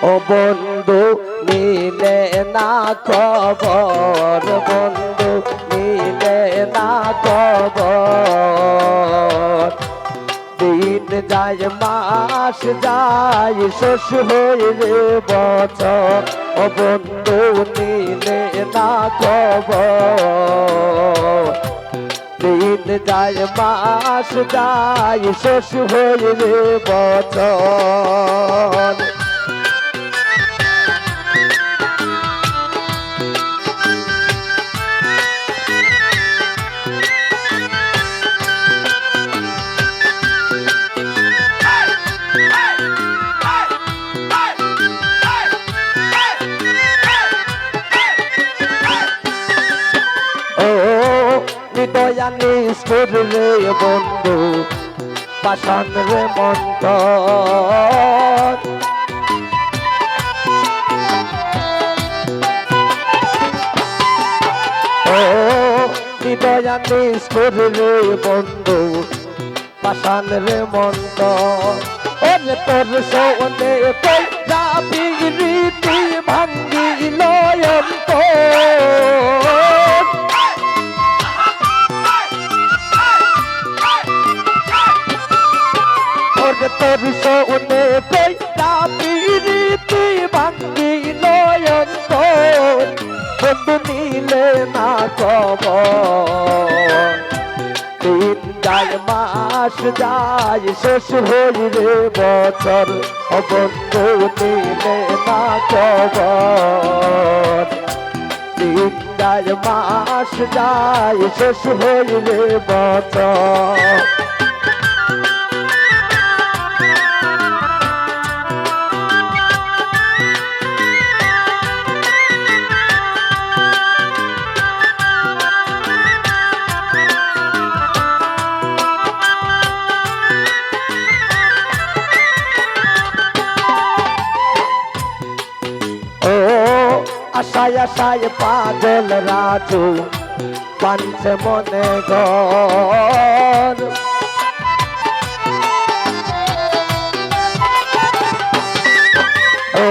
ও বন্ধু নিলে না খবর, বন্ধু নিলে না খবর। দিন যায় মাস যায় শেষ হইলে বছর, ও বন্ধু নিলে না খবর। দিন যায় মাস যায় শেষ হইলে বছর। দয়ানি সুর রে বন্ধু পাষাণ রে মন্তর। ও দয়ানি সুর রে বন্ধু পাষাণ রে মন্তর। ওরে তোর সোনে কই যাবি রীতি ভাঙ্গিল অন্তর। তোর সোনে কই যাবি রীতি ভাঙ্গিল অন্তর। বন্ধু নিলে না খবর, দিন যায় মাস যায় শেষ হইলে বছর, ও বন্ধু নিলে না খবর। দিন যায় মাস যায় শেষ হইলে বছর। আশায় আশায় পাগল রাজু পাঞ্চে মনে ঘর। ও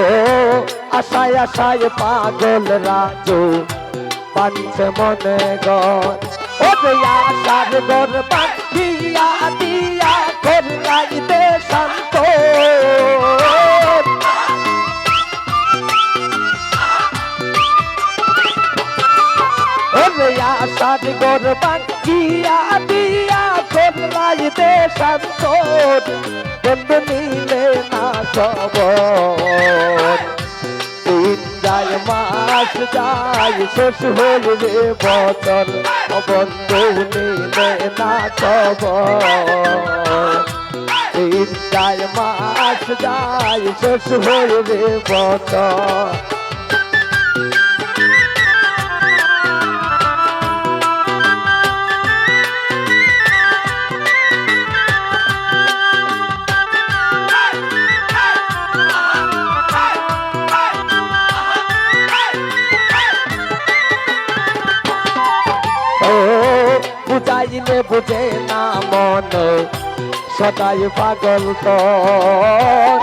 আশায় আশায় পাগল রাজু পাঞ্চে মনে ঘর। ও আশার ঘর বাঁধিয়া দিয়া করলাই দে শান্ত। আশার ঘর বাঁধিয়া দিয়া করলাই দে শান্ত। বন্ধু নিলে না খবর, দিন যায় মাস যায় শেষ হইলে বছর, বন্ধু নিলে না খবর। দিন যায় মাস যায় শেষ হইলে বছর। বুঝাইলে বুঝে না মন সদাই পাগল তোর।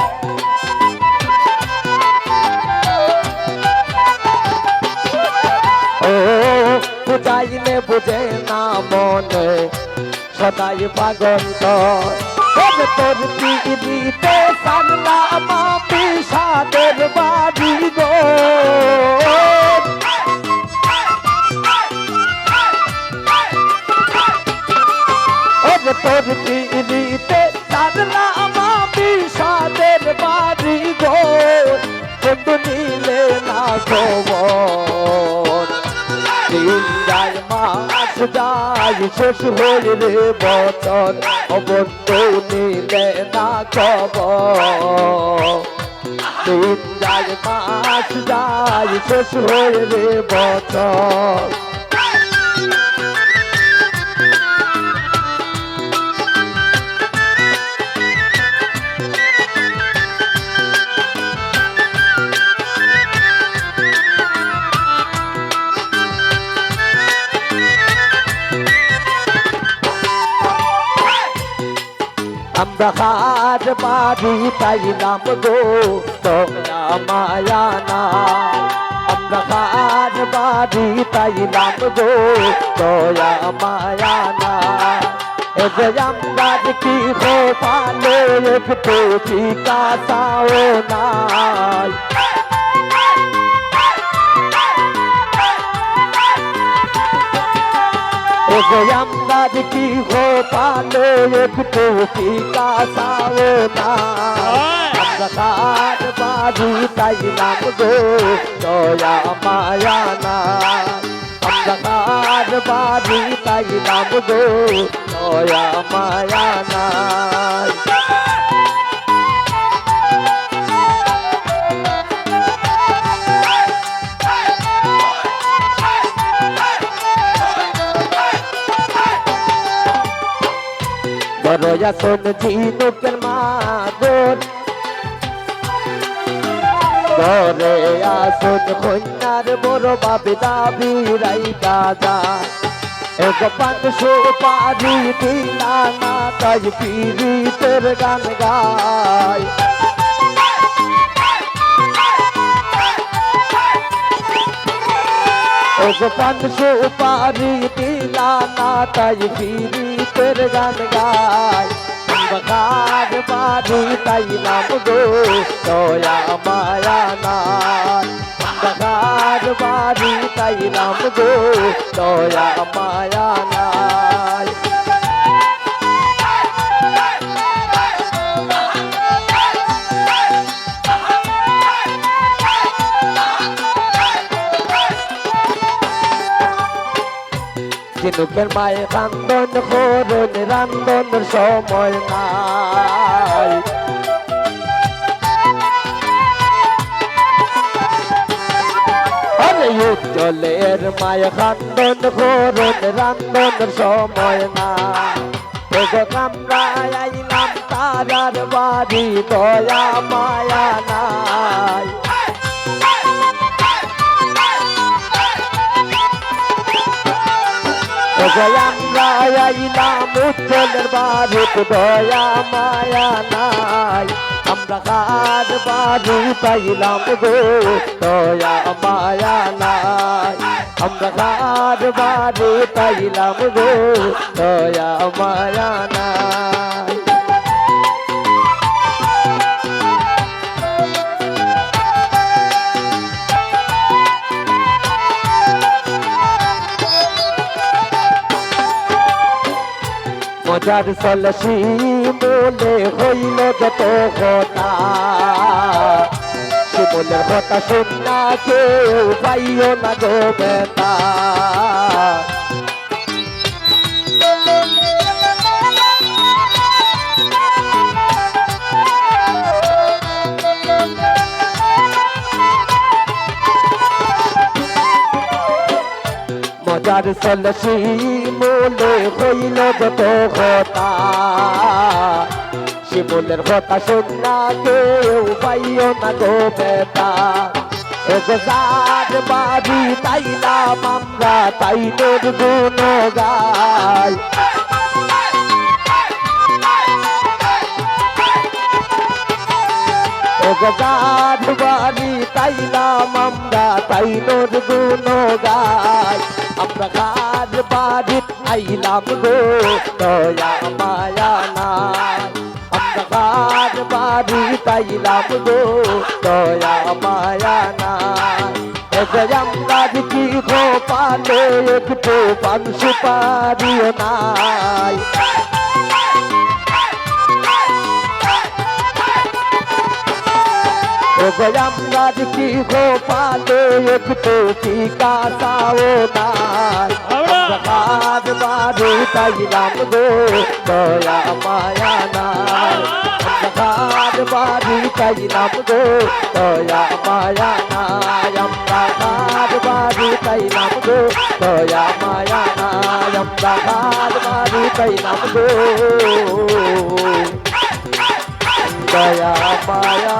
ও বুঝাইলে বুঝে না মন সদাই পাগল তোর। তোর পিড়িতে সারলাম আমি সাদের বাড়ি গো। তোর পিড়িতে সারলাম আমি সাদের বাড়ি গো। বন্ধু নিলে না খবর, দিন যায় মাস যায় শেষ হইলে বছর, বন্ধু নিলে না খবর। দিন যায় মাস যায় শেষ হইলে বছর। আমরা হার বাড়ি পাইলাম গো তোরা মায়া না আমরা খার বাড়ি তাইলাম গো দয়া মায়া না এ যে আমরা কি হো পালে একটু জিজ্ঞাসাও নাই এ যে আমরা কি হো পালে একটু জিজ্ঞাসাও নাই আমরা খার বাড়ি তাইলাম গো দয়া মায়া না আমরা খার বাড়ি তাইলাম গো দয়া মায়া নাই বড়য়া শোন ঝিনুকের মাদর ঘরে আসুন কন্যার বড় বাপে দাবি রাইকা যা এক পান সুপারি দিলা না তাই পীড়িতের গান গায় এক পান সুপারি দিলা না তাই পীড়িতের গান গায় খার বাড়ি তাইলাম গো দয়া মায়া নাই খার বাড়ি তাইলাম গো দয়া মায়া নাই ঝিনুকের মায়ে কান্দন করুন রান্দনের সময় নাই আরে উজ্জ্বলের মায়ে কান্দন করুন রান্দনের সময় নাই এগো কামরা আইলাম তারার বাড়ি দয়া মায়া নাই আমরা আইলাম উজ্জ্বলের বাড়িতে দয়া মায়া নাই আমরা কার বাড়ি পাইলাম গো দয়া মায়া নাই আমরা কার বাড়ি পাইলাম গো দয়া মায়া নাই মজার সলসি বলে হইল যত কথা শিমুলের কথা শুননা কেউ পাইও না গো বেতা মজার সলসি বলে হইল যত কথা শিমুলের কথা শুননা কেউ পাইও না গো বেতা যার বাড়ি তাইলাম আমরা তাই তোর গুণ গাই যার বাড়ি তাইলাম আমরা তাই তোর গুণ গাই আমরা কার বাড়ি আইলাম গো দয়া মায়া নাই আমরা কার বাড়ি তাইলাম গো দয়া মায়া নাই আমরা কি খো পালে একটু পান সুপারিও নাই আমরা কি খো পালে একটু জিজ্ঞাসাও নাই আমরা কার বাড়ি তাইলাম গো দয়া মায়া নাই আমরা কার বাড়ি তাইলাম গো দয়া মায়া নাই আমরা কার বাড়ি তাইলাম গো দয়া মায়া নাই আমরা কার বাড়ি তাইলাম গো দয়া মায়া